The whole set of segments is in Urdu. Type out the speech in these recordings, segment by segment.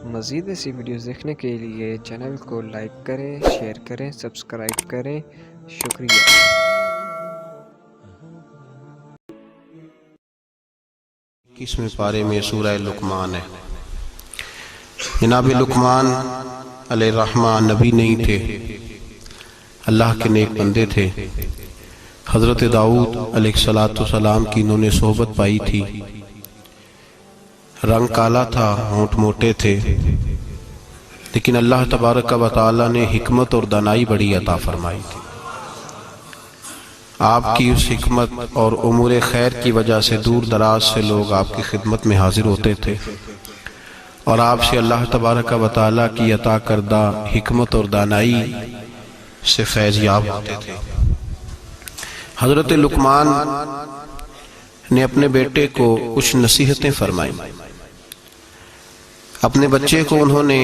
مزید ایسی ویڈیوز دیکھنے کے لیے چینل کو لائک کریں، شیئر کریں، سبسکرائب کریں۔ شکریہ۔ 21ویں پارے میں سورہ لقمان ہے۔ جناب لقمان علیہ الرحمہ نبی نہیں تھے، اللہ کے نیک بندے تھے۔ حضرت داؤد علیہ السلام کی انہوں نے صحبت پائی تھی۔ رنگ کالا تھا، ہونٹ موٹے تھے، لیکن اللہ تبارک و تعالی نے حکمت اور دانائی بڑی عطا فرمائی تھی۔ آپ کی اس حکمت اور امور خیر کی وجہ سے دور دراز سے لوگ آپ کی خدمت میں حاضر ہوتے تھے اور آپ سے اللہ تبارک و تعالی کی عطا کردہ حکمت اور دانائی سے فیض یاب ہوتے تھے۔ حضرت لقمان نے اپنے بیٹے کو کچھ نصیحتیں فرمائیں۔ اپنے بچے کو انہوں نے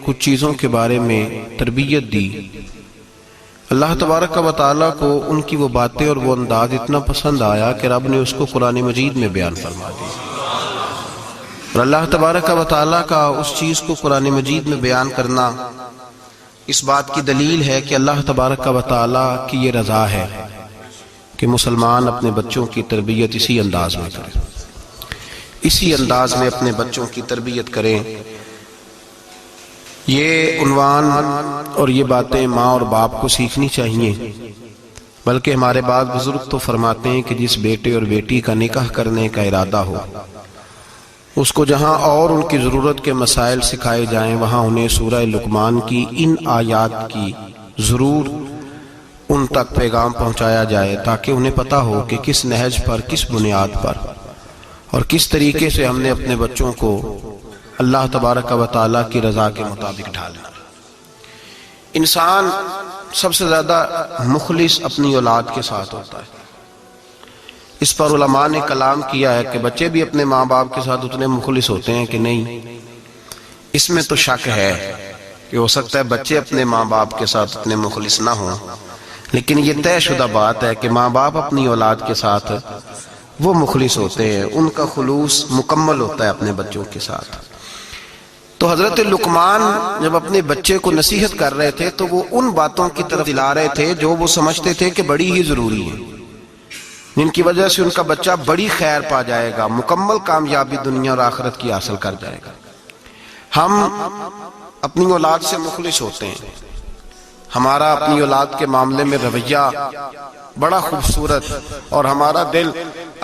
کچھ چیزوں کے بارے میں تربیت دی۔ اللہ تبارک و تعالیٰ کو ان کی وہ باتیں اور وہ انداز اتنا پسند آیا کہ رب نے اس کو قرآن مجید میں بیان فرما دیا، اور اللہ تبارک و تعالیٰ کا اس چیز کو قرآن مجید میں بیان کرنا اس بات کی دلیل ہے کہ اللہ تبارک و تعالیٰ کی یہ رضا ہے کہ مسلمان اپنے بچوں کی تربیت اسی انداز میں کریں، اسی انداز میں اپنے بچوں کی تربیت کریں۔ یہ عنوان اور یہ باتیں ماں اور باپ کو سیکھنی چاہیے، بلکہ ہمارے بعض بزرگ تو فرماتے ہیں کہ جس بیٹے اور بیٹی کا نکاح کرنے کا ارادہ ہو، اس کو جہاں اور ان کی ضرورت کے مسائل سکھائے جائیں، وہاں انہیں سورہ لقمان کی ان آیات کی ضرور ان تک پیغام پہنچایا جائے، تاکہ انہیں پتہ ہو کہ کس نہج پر، کس بنیاد پر اور کس طریقے سے ہم نے اپنے بچوں کو اللہ تبارک و تعالیٰ کی رضا کے مطابق ڈھالنا۔ انسان سب سے زیادہ مخلص اپنی اولاد کے ساتھ ہوتا ہے۔ اس پر علماء نے کلام کیا ہے کہ بچے بھی اپنے ماں باپ کے ساتھ اتنے مخلص ہوتے ہیں کہ نہیں۔ اس میں تو شک ہے کہ ہو سکتا ہے بچے اپنے ماں باپ کے ساتھ اتنے مخلص نہ ہوں، لیکن یہ طے شدہ بات ہے کہ ماں باپ اپنی اولاد کے ساتھ وہ مخلص ہوتے ہیں، ان کا خلوص مکمل ہوتا ہے اپنے بچوں کے ساتھ۔ تو حضرت لقمان جب اپنے بچے کو نصیحت کر رہے تھے تو وہ ان باتوں کی طرف دلا رہے تھے جو وہ سمجھتے تھے کہ بڑی ہی ضروری ہیں، جن کی وجہ سے ان کا بچہ بڑی خیر پا جائے گا، مکمل کامیابی دنیا اور آخرت کی حاصل کر جائے گا۔ ہم اپنی اولاد سے مخلص ہوتے ہیں، ہمارا اپنی اولاد کے معاملے میں رویہ بڑا خوبصورت اور ہمارا دل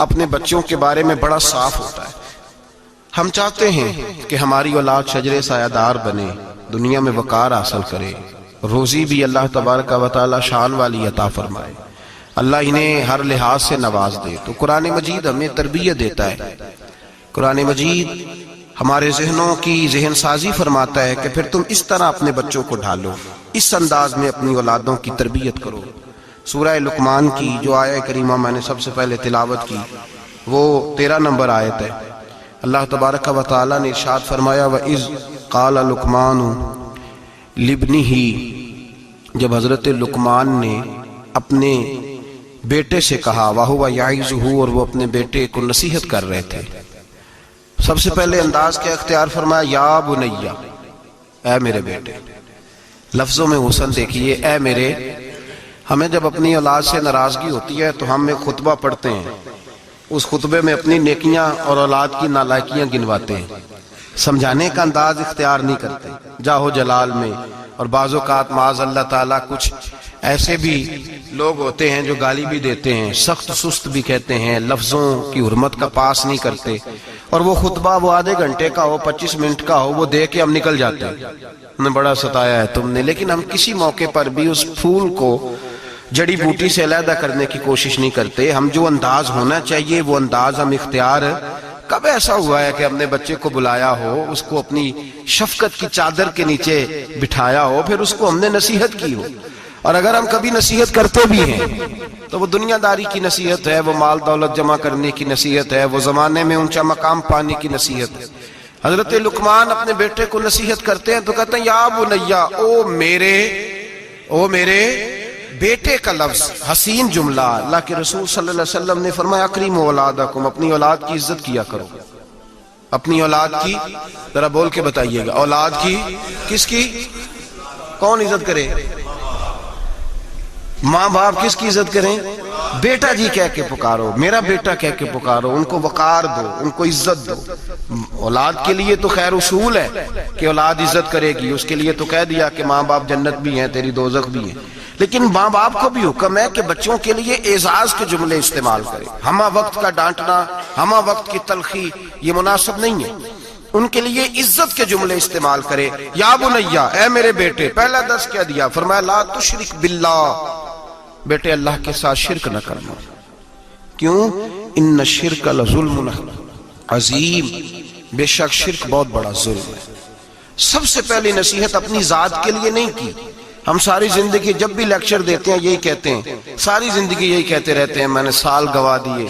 اپنے بچوں کے بارے میں بڑا صاف ہوتا ہے۔ ہم چاہتے ہیں کہ ہماری اولاد شجر سایہ دار بنے، دنیا میں وقار حاصل کرے، روزی بھی اللہ تبارک و تعالی شان والی عطا فرمائے، اللہ انہیں ہر لحاظ سے نواز دے۔ تو قرآن مجید ہمیں تربیت دیتا ہے، قرآن مجید ہمارے ذہنوں کی ذہن سازی فرماتا ہے کہ پھر تم اس طرح اپنے بچوں کو ڈھالو، اس انداز میں اپنی اولادوں کی تربیت کرو۔ سورہ لقمان کی جو آیہ کریمہ میں نے سب سے پہلے تلاوت کی وہ 13 نمبر آیت ہے۔ اللہ تبارک و تعالیٰ نے ارشاد فرمایا وَإِذْ قَالَ لُقْمَانُ لِابْنِهِ، جب حضرت لقمان نے اپنے بیٹے سے کہا، وَهُوَ يَعِظُهُ، اور وہ اپنے بیٹے کو نصیحت کر رہے تھے۔ سب سے پہلے انداز کیا اختیار فرمایا، یا بنیا، اے میرے بیٹے۔ لفظوں میں حسن دیکھیے، اے میرے۔ ہمیں جب اپنی اولاد سے ناراضگی ہوتی ہے تو ہم ایک خطبہ پڑھتے ہیں، اس خطبے میں اپنی نیکیاں اور اولاد کی نالائکیاں گنواتے ہیں، سمجھانے کا انداز اختیار نہیں کرتے جاہو جلال میں۔ اور بعض اوقات معاذ اللہ تعالیٰ کچھ ایسے بھی لوگ ہوتے ہیں جو گالی بھی دیتے ہیں، سخت سست بھی کہتے ہیں، لفظوں کی حرمت کا پاس نہیں کرتے، اور وہ خطبہ وہ آدھے گھنٹے کا ہو، 25 منٹ کا ہو، وہ دے کے ہم نکل جاتے ہیں، ہمیں بڑا ستایا ہے تم نے۔ لیکن ہم کسی موقع پر بھی اس پھول کو جڑی بوٹی سے علیحدہ کرنے کی کوشش نہیں کرتے۔ ہم جو انداز ہونا چاہیے وہ انداز ہم اختیار۔ کب ایسا ہوا ہے کہ ہم نے بچے کو بلایا ہو، اس کو اپنی شفقت کی چادر کے نیچے بٹھایا ہو، پھر اس کو ہم نے نصیحت کی ہو؟ اور اگر ہم کبھی نصیحت کرتے بھی ہیں تو وہ دنیا داری کی نصیحت ہے، وہ مال دولت جمع کرنے کی نصیحت ہے، وہ زمانے میں اونچا مقام پانے کی نصیحت ہے۔ حضرت لقمان اپنے بیٹے کو نصیحت کرتے ہیں تو کہتے ہیں یا بنیا، او میرے بیٹے کا لفظ حسین جملہ۔ اللہ کے رسول صلی اللہ علیہ وسلم نے فرمایا اکریموا اولادکم، اپنی اولاد کی عزت کیا کرو۔ اپنی اولاد کی ذرا بول کے بتائیے گا، اولاد کی، کس کی؟ کون عزت کرے؟ ماں باپ کس کی عزت کریں؟ بیٹا جی کہہ کے پکارو، میرا بیٹا کہہ کے پکارو، ان کو وقار دو، ان کو عزت دو۔ اولاد کے لیے تو خیر اصول ہے کہ اولاد عزت کرے گی، اس کے لیے تو کہہ دیا کہ ماں باپ جنت بھی ہیں، تیری دوزخ بھی ہیں، لیکن ماں باپ کو بھی حکم ہے کہ بچوں کے لیے اعزاز کے جملے استعمال کرے۔ ہمہ وقت کا ڈانٹنا، ہمہ وقت کی تلخی یہ مناسب نہیں ہے، ان کے لیے عزت کے جملے استعمال کرے۔ یا بنیا، اے میرے بیٹے، پہلا درس کیا دیا؟ فرمایا لا تشرک باللہ، بیٹے اللہ کے ساتھ شرک نہ کرنا۔ کیوں؟ ان الشرک لظلم عظیم، بے شک شرک بہت بڑا ظلم ہے۔ سب سے پہلی نصیحت اپنی ذات کے لیے نہیں کی۔ ہم ساری زندگی جب بھی لیکچر دیتے ہیں یہی کہتے ہیں، ساری زندگی یہی کہتے رہتے ہیں، میں نے سال گوا دیے،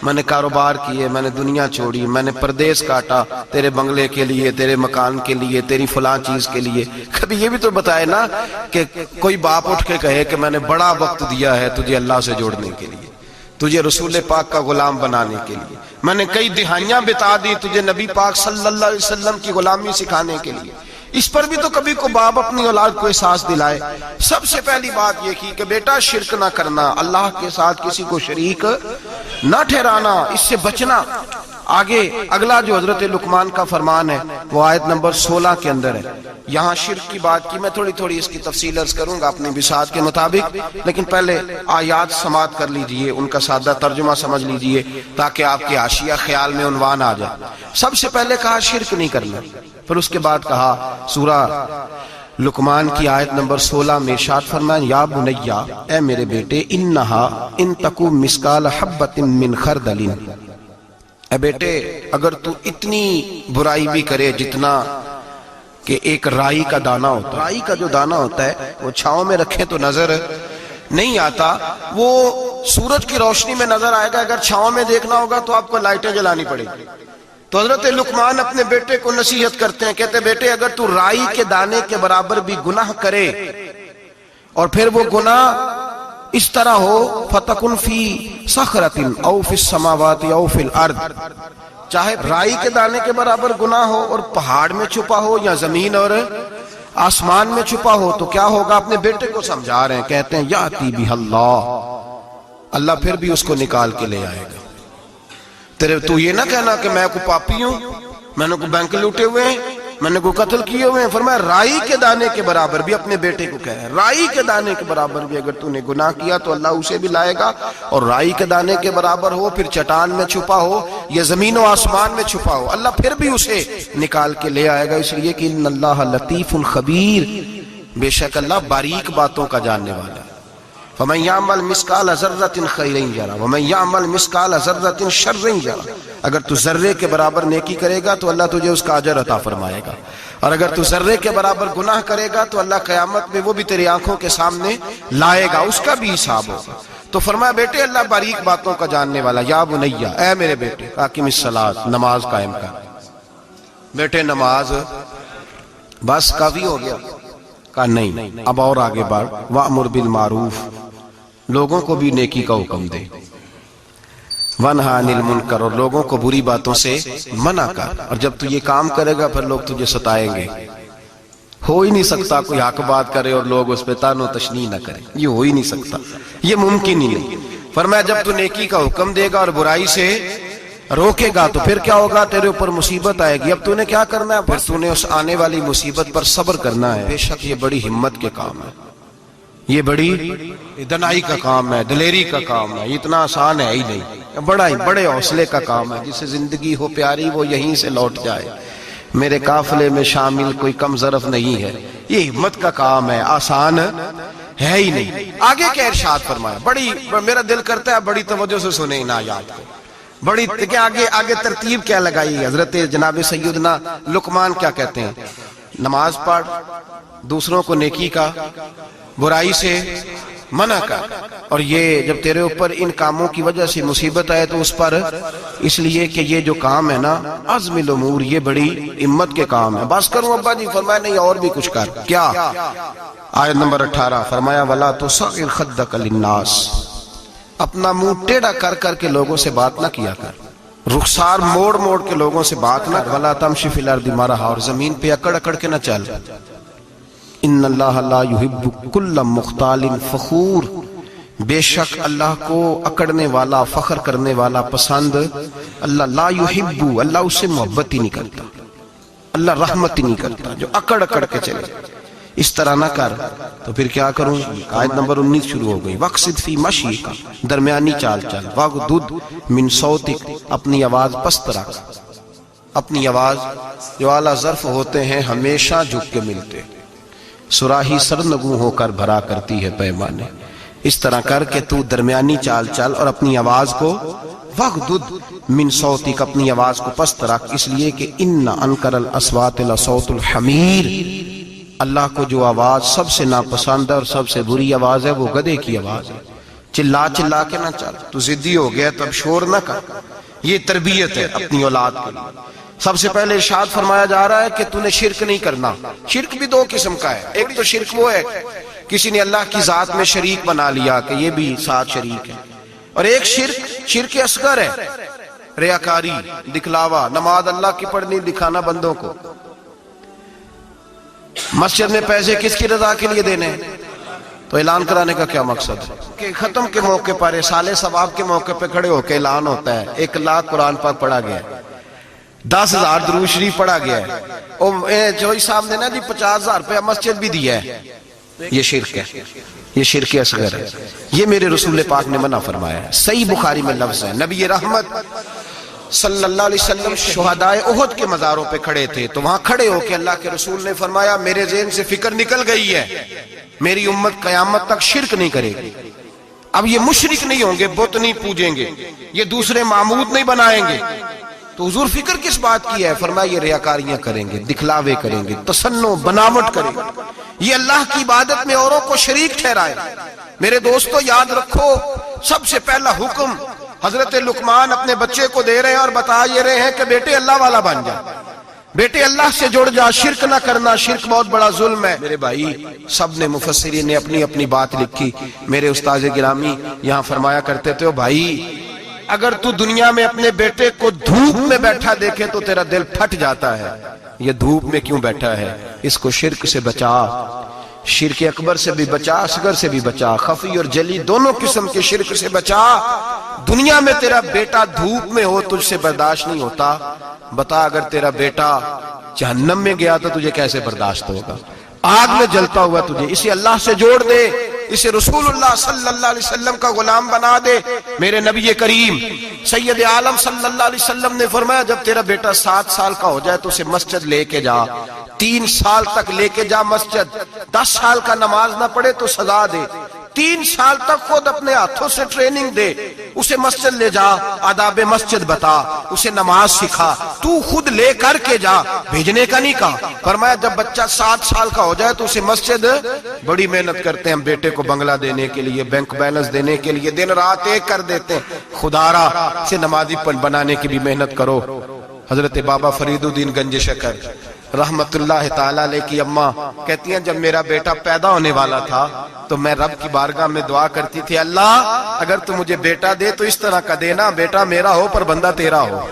میں نے کاروبار کیے، میں نے دنیا چھوڑی، میں نے پردیس کاٹا تیرے بنگلے کے لیے، تیرے مکان کے لیے، تیری فلاں چیز کے لیے۔ کبھی یہ بھی تو بتائے نا کہ کوئی باپ اٹھ کے کہے کہ میں نے بڑا وقت دیا ہے تجھے اللہ سے جوڑنے کے لیے، تجھے رسول پاک کا غلام بنانے کے لیے، میں نے کئی دہائیاں بتا دی تجھے نبی پاک صلی اللہ علیہ وسلم کی غلامی سکھانے کے لیے۔ اس پر بھی تو کبھی کو باپ اپنی اولاد کو احساس دلائے۔ سب سے پہلی بات یہ کی کہ بیٹا شرک نہ کرنا، اللہ کے ساتھ کسی کو شریک نہ ٹھہرانا، اس سے بچنا۔ آگے اگلا جو حضرت لقمان کا فرمان ہے وہ آیت نمبر 16 کے اندر ہے۔ یہاں شرک کی بات کی، میں تھوڑی اس کی تفصیل عرض کروں گا اپنی بساط کے مطابق، لیکن پہلے آیات سماعت کر لیجئے، ان کا سادہ ترجمہ سمجھ لیجئے تاکہ آپ کے حاشیہ خیال میں عنوان آ جائے۔ سب سے پہلے کہا شرک نہیں کرنا، پھر اس کے بعد کہا سورہ لقمان کی آیت نمبر 16 میں ارشاد فرمایا یا بنیا، اے میرے بیٹے، انہا ان تکو مثقال حبۃ من خردل، اے بیٹے اگر تو اتنی برائی بھی کرے جتنا کہ ایک رائی کا دانہ ہوتا ہے، رائی کا جو دانہ ہوتا ہے وہ چھاؤں میں رکھیں تو نظر نہیں آتا، وہ سورج کی روشنی میں نظر آئے گا، اگر چھاؤں میں دیکھنا ہوگا تو آپ کو لائٹیں جلانی پڑے گی۔ تو حضرت لقمان اپنے بیٹے کو نصیحت کرتے ہیں، کہتے بیٹے اگر تو رائی کے دانے کے برابر بھی گناہ کرے اور پھر وہ گناہ اس طرح ہو فَتَكُنْ فِي صَخْرَةٍ أَوْ فِي السَّمَاوَاتِ أَوْ فِي الْأَرْضِ، چاہے رائی کے دانے کے برابر گناہ ہو اور پہاڑ میں چھپا ہو یا زمین اور آسمان میں چھپا ہو تو کیا ہوگا؟ اپنے بیٹے کو سمجھا رہے ہیں، کہتے ہیں یاتی بہ اللہ پھر بھی اس کو نکال کے لے آئے گا۔ تو یہ نہ کہنا کہ میں کوئی پاپی ہوں، میں نے کوئی بینک لوٹے ہوئے ہیں، میں نے کوئی قتل کیے ہوئے ہیں۔ فرمایا رائی کے دانے کے برابر بھی، اپنے بیٹے کو کہہ رہے ہیں رائی کے دانے کے برابر بھی اگر تو نے گناہ کیا تو اللہ اسے بھی لائے گا، اور رائی کے دانے کے برابر ہو پھر چٹان میں چھپا ہو یا زمین و آسمان میں چھپا ہو، اللہ پھر بھی اسے نکال کے لے آئے گا، اس لیے کہ ان اللہ لطیف خبیر، بے شک اللہ باریک باتوں کا جاننے والا ہے۔ فَمَنْ يَعْمَلْ مِثْقَالَ ذَرَّةٍ خَيْرًا يَرَهُ وَمَنْ يَعْمَلْ مِثْقَالَ ذَرَّةٍ شَرًّا يَرَهُ، اگر تو ذرے کے برابر نیکی کرے گا تو اللہ تجھے اس کا اجر عطا فرمائے گا، اور اگر تو ذرے کے برابر گناہ کرے گا تو اللہ قیامت میں وہ بھی تیری آنکھوں کے سامنے لائے گا، اس کا بھی حساب ہوگا۔ تو فرمایا بیٹے اللہ باریک باتوں کا جاننے والا، یا بنیا، اے میرے بیٹے، اقم الصلاۃ، نماز قائم کر۔ بیٹے نماز بس کافی ہو گیا؟ کہا نہیں، اب اور آگے بڑھ، وَأْمُرْ بِالْمَعْرُوفِ، لوگوں کو بھی نیکی کا حکم دے، وَانْہَ عَنِ الْمُنْکَرِ، اور لوگوں کو بری باتوں سے منع کر، اور جب تو یہ کام کرے گا پھر لوگ تجھے ستائیں گے۔ ہو ہی نہیں سکتا کوئی حق بات کرے اور لوگ اس پہ طعن و تشنیع نہ کرے، یہ ہو ہی نہیں سکتا، یہ ممکن ہی نہیں۔ فرمایا جب تو نیکی کا حکم دے گا اور برائی سے روکے گا تو پھر کیا ہوگا؟ تیرے اوپر مصیبت آئے گی، اب تو نے کیا کرنا ہے؟ پھر تو نے اس آنے والی مصیبت پر صبر کرنا ہے۔ بے شک یہ بڑی ہمت کے کام ہے، یہ بڑی دنائی کا کام ہے، دلیری کا کام ہے، اتنا آسان ہے ہی نہیں، بڑے حوصلے کا کام ہے۔ جسے زندگی ہو پیاری وہ یہیں سے لوٹ جائے، میرے قافلے میں شامل کوئی کم ظرف نہیں ہے، یہ ہمت کا کام ہے، آسان ہے ہی نہیں۔ آگے کیا ارشاد فرمایا، بڑی میرا دل کرتا ہے بڑی توجہ سے سنیں ان آیات کو، بڑی آگے ترتیب کیا لگائی حضرت جناب سیدنا لقمان کیا کہتے ہیں؟ نماز پڑھ، دوسروں کو نیکی کا، برائی سے منع کر، اور یہ جب تیرے اوپر ان کاموں کی وجہ سے مصیبت آئے تو اس پر اس لیے کہ یہ جو کام ہے نا عزم الامور، یہ بڑی ہمت کے کام ہے۔ بس کروں ابا جی؟ فرمایا نہیں اور بھی کچھ کر۔ کیا؟ آیت نمبر 18 فرمایا وَلَا تُصَغِّرْ خَدَّكَ لِلنَّاسِ، اپنا منہ ٹیڑھا کر کر کے لوگوں سے بات نہ کیا کر۔ رخسار موڑ موڑ کے لوگوں سے بات نہ، ولا تمشی فی الارض مرحا، اور زمین پہ اکڑ اکڑ کے نہ چل. ان اللہ لا یحب کل مختال فخور، بے شک اللہ کو اکڑنے والا، فخر کرنے والا پسند اللہ لا یحب، اللہ اس سے محبت ہی نہیں کرتا، اللہ رحمت ہی نہیں کرتا جو اکڑ اکڑ کے چلے. اس طرح نہ کر. تو پھر کیا کروں؟ آیت نمبر 19 شروع ہو گئی. وقصد فی مشیک، درمیانی چال چل. وغضض من صوتک، اپنی آواز پست رکھ. اپنی آواز جو اعلیٰ ظرف ہوتے ہیں ہمیشہ جھک کے ملتے، صراحی سرنگوں ہو کر بھرا کرتی ہے پیمانے. اس طرح کر کے تو درمیانی چال چل اور اپنی آواز کو وغضض من صوتک، اپنی آواز کو پست رکھ، اس لیے کہ ان انکر الاصوات لصوت الحمیر، اللہ کو جو آواز سب سے ناپسند ہے اور سب سے بری آواز ہے وہ گدھے کی آواز ہے. چلا چلا کے نہ چل. تو ضدی ہو گیا تو اب شور نہ کر. یہ تربیت ہے اپنی اولاد کے لیے. سب سے پہلے ارشاد فرمایا جا رہا ہے کہ تو نے شرک نہیں کرنا. شرک بھی دو قسم کا ہے. ایک تو شرک وہ ہے کسی نے اللہ کی ذات میں شریک بنا لیا کہ یہ بھی ساتھ شریک ہے، اور ایک شرک اصغر ہے، ریاکاری، دکھلاوا. نماز اللہ کی پڑھنی، دکھانا بندوں کو. مسجد میں پیسے کس کی رضا کے لیے دینے؟ تو اعلان کرانے کا کیا مقصد ہے کہ ختم کے موقع پر، سال ثواب کے موقع پہ کھڑے ہو کے اعلان ہوتا ہے 1 لاکھ قرآن پاک پڑھا گیا ہے، 10,000 درود شریف پڑھا گیا ہے، اور جوئی صاحب نے نا جی 50,000 روپیہ مسجد بھی دیا ہے. یہ شرک ہے، یہ شرک اصغر ہے. یہ میرے رسول پاک نے منع فرمایا ہے. صحیح بخاری میں لفظ ہے، نبی رحمت صلی اللہ علیہ وسلم شہدائے احد کے مزاروں پہ کھڑے تھے، تو وہاں کھڑے ہو کے اللہ کے رسول نے فرمایا میرے ذہن سے فکر نکل گئی ہے، میری امت قیامت تک شرک نہیں کرے گی. اب یہ مشرک نہیں ہوں گے، بت نہیں پوجیں گے، یہ دوسرے معبود نہیں بنائیں گے. تو حضور فکر کس بات کی ہے؟ فرمایا یہ ریاکاریاں کریں گے، دکھلاوے کریں گے، تصنع بناوٹ کریں گے، یہ اللہ کی عبادت میں اوروں کو شریک ٹھہرائے. میرے دوستو یاد رکھو، سب سے پہلا حکم حضرت لقمان اپنے بچے کو دے رہے ہیں اور بتا یہ رہے ہیں کہ بیٹے اللہ والا بن جا، بیٹے اللہ سے جڑ جا، شرک نہ کرنا، شرک بہت بڑا ظلم ہے. میرے بھائی سب نے مفسرین نے اپنی اپنی بات لکھی. میرے استاذ گرامی یہاں فرمایا کرتے تھے بھائی اگر تو دنیا میں اپنے بیٹے کو دھوپ میں بیٹھا دیکھے تو تیرا دل پھٹ جاتا ہے، یہ دھوپ میں کیوں بیٹھا ہے؟ اس کو شرک سے بچا، شرک اکبر سے بھی بچا، اصغر سے بھی بچا، خفی اور جلی دونوں قسم کے شرک سے بچا. دنیا میں تیرا بیٹا دھوپ میں ہو تجھ سے برداشت نہیں ہوتا، بتا اگر تیرا بیٹا جہنم میں گیا تو تجھے کیسے برداشت ہوگا؟ آگ میں جلتا ہوا تجھے. اسے اللہ سے جوڑ دے، اسے رسول اللہ صلی اللہ علیہ وسلم کا غلام بنا دے. میرے نبی کریم سید عالم صلی اللہ علیہ وسلم نے فرمایا جب تیرا بیٹا 7 سال کا ہو جائے تو اسے مسجد لے کے جا، 3 سال تک لے کے جا مسجد، 10 سال کا نماز نہ پڑھے تو سزا دے، 3 سال تک خود اپنے ہاتھوں سے ٹریننگ دے، اسے مسجد لے جا، آداب مسجد بتا، اسے نماز سکھا، تو خود لے کر کے جا، بھیجنے کا نہیں کہا. فرمایا جب بچہ 7 سال کا ہو جائے تو اسے مسجد، بڑی محنت کرتے ہیں ہم بیٹے کو بنگلہ دینے کے لیے، بینک بیلنس دینے کے لیے، دن رات ایک کر دیتے ہیں. خدارا سے نمازی بنانے کی بھی محنت کرو. حضرت بابا فرید الدین گنج شکر رحمت اللہ تعالیٰ علیہ کی اماں کہتی ہیں جب میرا بیٹا پیدا ہونے والا تھا تو میں رب کی بارگاہ میں دعا کرتی تھی اللہ اگر تو مجھے بیٹا دے تو اس طرح کا دینا بیٹا میرا ہو پر بندہ تیرا ہو.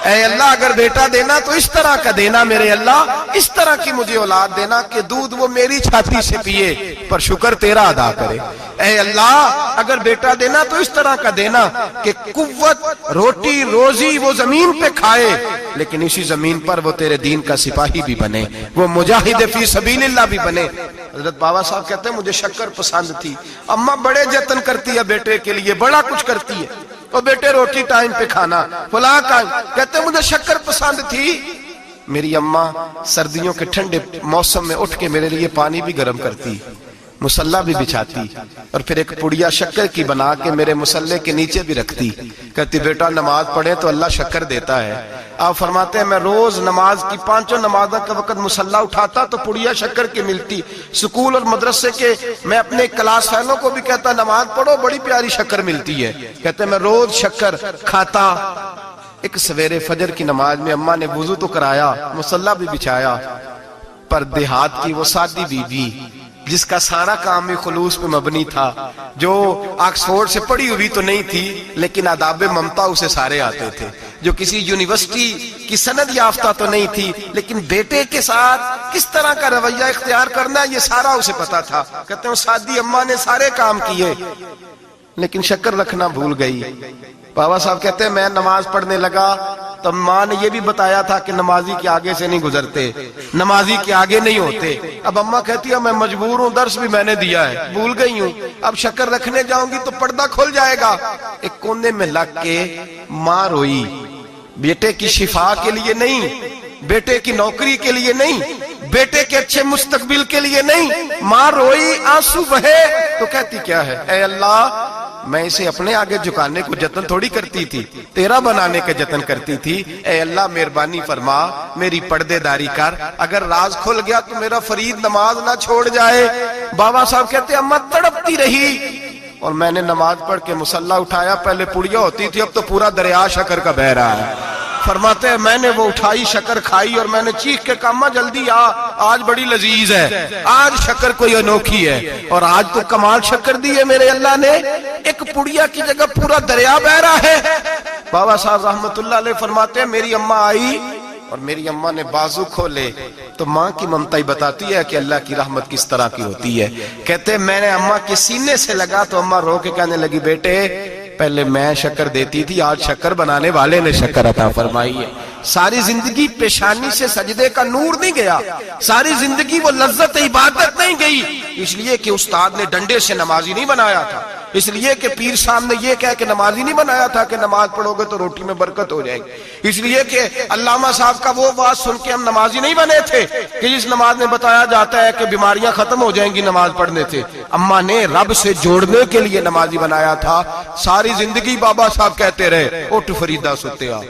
اے اللہ اگر بیٹا دینا تو اس طرح کا دینا، میرے اللہ اس طرح کی مجھے اولاد دینا کہ دودھ وہ میری چھاتی سے پیے پر شکر تیرا ادا کرے. اے اللہ اگر بیٹا دینا تو اس طرح کا دینا کہ قوت روٹی روزی وہ زمین پہ کھائے لیکن اسی زمین پر وہ تیرے دین کا سپاہی بھی بنے، وہ مجاہد فی سبیل اللہ بھی بنے. حضرت بابا صاحب کہتے ہیں مجھے شکر پسند تھی، اماں بڑے جتن کرتی ہے بیٹے کے لیے، بڑا کچھ کرتی ہے، تو بیٹے روٹی ٹائم پہ کھانا فلاں کا، کہتے مجھے شکر پسند تھی. میری اماں سردیوں کے ٹھنڈے موسم میں اٹھ کے میرے لیے پانی بھی گرم کرتی، مصلی بھی بچھاتی اور پھر ایک پڑیا شکر کی بنا کے میرے مصلی کے نیچے بھی رکھتی، کہتی بیٹا نماز پڑھے تو اللہ شکر دیتا ہے. آپ فرماتے ہیں میں روز نماز کی 5 نمازوں کا وقت مصلی اٹھاتا تو پڑیا شکر کی ملتی. سکول اور مدرسے کے میں اپنے کلاس فیلوں کو بھی کہتا نماز پڑھو بڑی پیاری شکر ملتی ہے، کہتے میں روز شکر کھاتا. ایک سویرے فجر کی نماز میں اماں نے وضو تو کرایا، مصلی بھی بچھایا، پر دیہات کی وہ سادی بی بی جس کا سارا کام خلوص پہ مبنی تھا، جو آکسفورڈ سے پڑھی ہوئی تو نہیں تھی لیکن آداب ممتا اسے سارے آتے تھے، جو کسی یونیورسٹی کی سند یافتہ تو نہیں تھی، لیکن بیٹے کے ساتھ کس طرح کا رویہ اختیار کرنا ہے یہ سارا اسے پتا تھا۔ کہتے ہیں سادی اماں نے سارے کام کیے لیکن شکر رکھنا بھول گئی۔ بابا صاحب کہتے ہیں میں نماز پڑھنے لگا تو ماں نے یہ بھی بتایا تھا کہ نمازی کے آگے سے نہیں گزرتے، نمازی کے آگے نہیں ہوتے۔ اب اماں کہتی ہے میں مجبور ہوں، درس بھی میں نے دیا ہے، بھول گئی ہوں، اب شکر رکھنے جاؤں گی تو پردہ کھل جائے گا۔ ایک کونے میں لگ کے ماں روئی، بیٹے کی شفا کے لیے نہیں، بیٹے کی نوکری کے لیے نہیں، بیٹے کے اچھے مستقبل کے لیے نہیں، ماں روئی، آنسو بہے تو کہتی کیا ہے، اے اللہ میں اسے اپنے آگے جھکانے کو جتن تھوڑی کرتی تھی، تیرا بنانے کا جتن کرتی تھی۔ اے اللہ مہربانی فرما، میری پردے داری کر، اگر راز کھل گیا تو میرا فرید نماز نہ چھوڑ جائے۔ بابا صاحب کہتے ہیں اماں تڑپتی رہی اور میں نے نماز پڑھ کے مصلی اٹھایا، پہلے پڑیا ہوتی تھی اب تو پورا دریا شکر کا بہ رہا ہے۔ فرماتے ہیں میں نے وہ اٹھائی، شکر کھائی اور میں نے چیخ کے کہا اماں جلدی آج بڑی لذیذ ہے، آج شکر کوئی انوکھی ہے، اور آج تو کمال شکر دی ہے میرے اللہ نے، ایک پڑیا کی جگہ پورا دریا بہ رہا ہے۔ بابا صاحب رحمت اللہ علیہ فرماتے ہیں میری اماں آئی اور میری اماں نے بازو کھولے تو ماں کی ممتا ہی بتاتی ہے کہ اللہ کی رحمت کس طرح کی ہوتی ہے۔ کہتے ہیں میں نے اماں کے سینے سے لگا تو اماں رو کے کہنے لگی بیٹے پہلے میں شکر دیتی تھی، آج شکر بنانے والے نے شکر عطا فرمائی ہے۔ ساری زندگی پیشانی سے سجدے کا نور نہیں گیا، ساری زندگی وہ لذت عبادت نہیں گئی، اس لیے کہ استاد نے ڈنڈے سے نمازی نہیں بنایا تھا، اس لیے کہ پیر صاحب نے یہ کہہ کہ نمازی نہیں بنایا تھا کہ نماز پڑھو گے تو روٹی میں برکت ہو جائے گی، اس لیے کہ علامہ صاحب کا وہ بات سن کے ہم نمازی نہیں بنے تھے کہ جس نماز میں بتایا جاتا ہے کہ بیماریاں ختم ہو جائیں گی نماز پڑھنے سے۔ اماں نے رب سے جوڑنے کے لیے نمازی بنایا تھا۔ ساری زندگی بابا صاحب کہتے رہے اٹھ فریدہ ستیا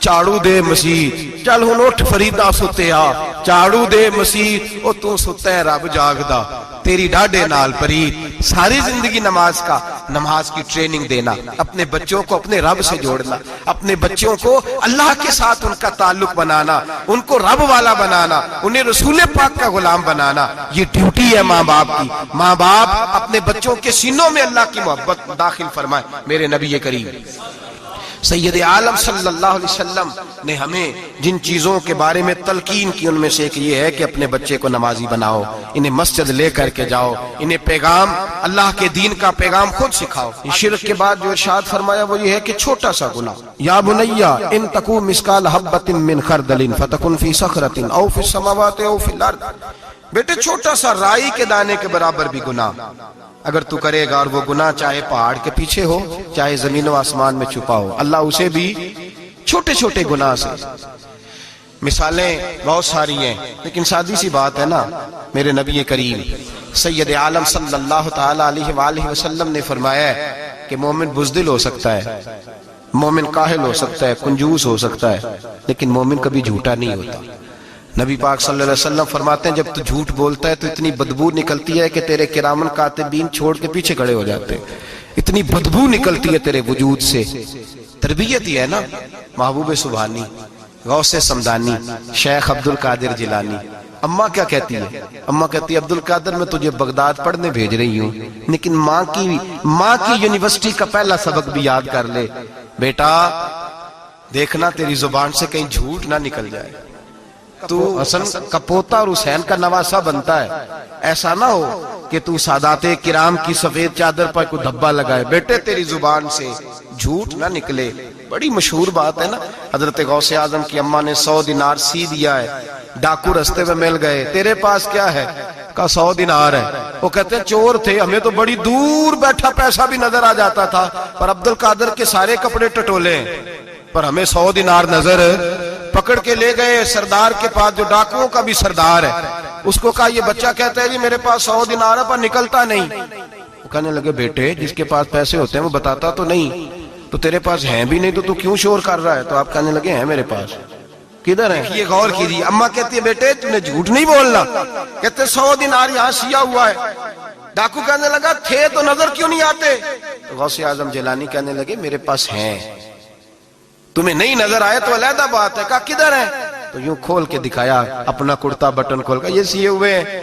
چاڑو دے مسیح، چل ہن اٹھ فریدہ ستیا چاڑو دے مسیح، او تو ستا ہے رب جاگدا تیری ڈاڈے نال پرید۔ ساری زندگی نماز کی ٹریننگ دینا، اپنے بچوں کو اپنے رب سے جوڑنا، اپنے بچوں کو اللہ کے ساتھ ان کا تعلق بنانا، ان کو رب والا بنانا، انہیں رسول پاک کا غلام بنانا، یہ ڈیوٹی ہے ماں باپ کی۔ ماں باپ اپنے بچوں کے سینوں میں اللہ کی محبت داخل فرمائے۔ میرے نبی کریم سید عالم صلی اللہ علیہ وسلم نے ہمیں جن چیزوں کے بارے میں تلقین کی ان میں سے ایک یہ ہے کہ اپنے بچے کو نمازی بناؤ، انہیں مسجد لے کر کے جاؤ، انہیں پیغام اللہ کے دین کا پیغام خود سکھاؤ۔ شرک کے بعد جو ارشاد فرمایا وہ یہ ہے کہ چھوٹا سا گناہ، یا بنیا ان تکو مثقال حبۃ من خردل فتکن فی صخرۃ او فی السماوات او فی الارض، بیٹے چھوٹا سا رائی کے دانے کے برابر بھی گناہ اگر تو کرے گا، اور وہ گناہ چاہے پہاڑ کے پیچھے ہو چاہے زمین و آسمان میں چھپا ہو، اللہ اسے بھی چھوٹے چھوٹے گناہ سے۔ مثالیں بہت ساری ہیں لیکن سادی سی بات ہے نا، میرے نبی کریم سید عالم صلی اللہ تعالی علیہ وآلہ وسلم نے فرمایا ہے کہ مومن بزدل ہو سکتا ہے، مومن کاہل ہو سکتا ہے، کنجوس ہو سکتا ہے، لیکن مومن کبھی جھوٹا نہیں ہوتا۔ نبی پاک صلی اللہ علیہ وسلم فرماتے ہیں جب تو جھوٹ بولتا ہے تو اتنی بدبو نکلتی ہے کہ تیرے کرامن کاتبین چھوڑ کے پیچھے کھڑے ہو جاتے ہیں، اتنی بدبو نکلتی ہے تیرے وجود سے۔ تربیت ہی ہے نا۔ محبوب سبحانی، غوث سمدانی، شیخ عبد القادر جیلانی، اماں کیا کہتی ہے؟ اماں کہتی ہے عبد القادر میں تجھے بغداد پڑھنے بھیج رہی ہوں، لیکن ماں کی یونیورسٹی کا پہلا سبق بھی یاد کر لے بیٹا، دیکھنا تیری زبان سے کہیں جھوٹ نہ نکل جائے، تو حسن کا پوتا اور حسین کا نواسہ بنتا ہے، ایسا نہ ہو کہ تو سادات کرام کی سفید چادر پر کوئی دھبا لگائے، بیٹے تیری زبان سے جھوٹ نہ نکلے۔ بڑی مشہور بات ہے نا، حضرت غوث اعظم کی اماں نے 100 دینار سی دیا ہے، ڈاکو رستے میں مل گئے، تیرے پاس کیا ہے؟ کہا 100 دینار ہے۔ وہ کہتے ہیں چور تھے، ہمیں تو بڑی دور بیٹھا پیسہ بھی نظر آ جاتا تھا، پر عبد القادر کے سارے کپڑے ٹٹولے ہیں، پر ہمیں 100 دینار نظر۔ پکڑ کے لے گئے سردار کے پاس جو ڈاکوؤں کا بھی سردار ہے، اس کو کہا یہ بچہ کہتا ہے جی میرے پاس 100 دینار ہے پر نکلتا نہیں۔ وہ کہنے لگے بیٹے جس کے پاس پیسے ہوتے ہیں وہ بتاتا تو نہیں، تو تیرے پاس ہیں بھی نہیں تو کیوں شور کر رہا ہے؟ تو آپ کہنے لگے ہیں میرے پاس، کدھر ہیں؟ یہ غور کیجیے۔ اماں کہتی ہے بیٹے تم نے جھوٹ نہیں بولنا، کہتے 100 دینار یہاں سیا ہوا ہے۔ ڈاکو کہنے لگا تھے تو نظر کیوں نہیں آتے؟ غوث اعظم جیلانی کہنے لگے میرے پاس ہیں، تمہیں نہیں نظر آئے تو علیحدہ بات ہے۔ کہا کدھر ہے؟ تو یوں کھول کے دکھایا اپنا کرتا بٹن کھول کر، یہ سیے ہوئے ہیں۔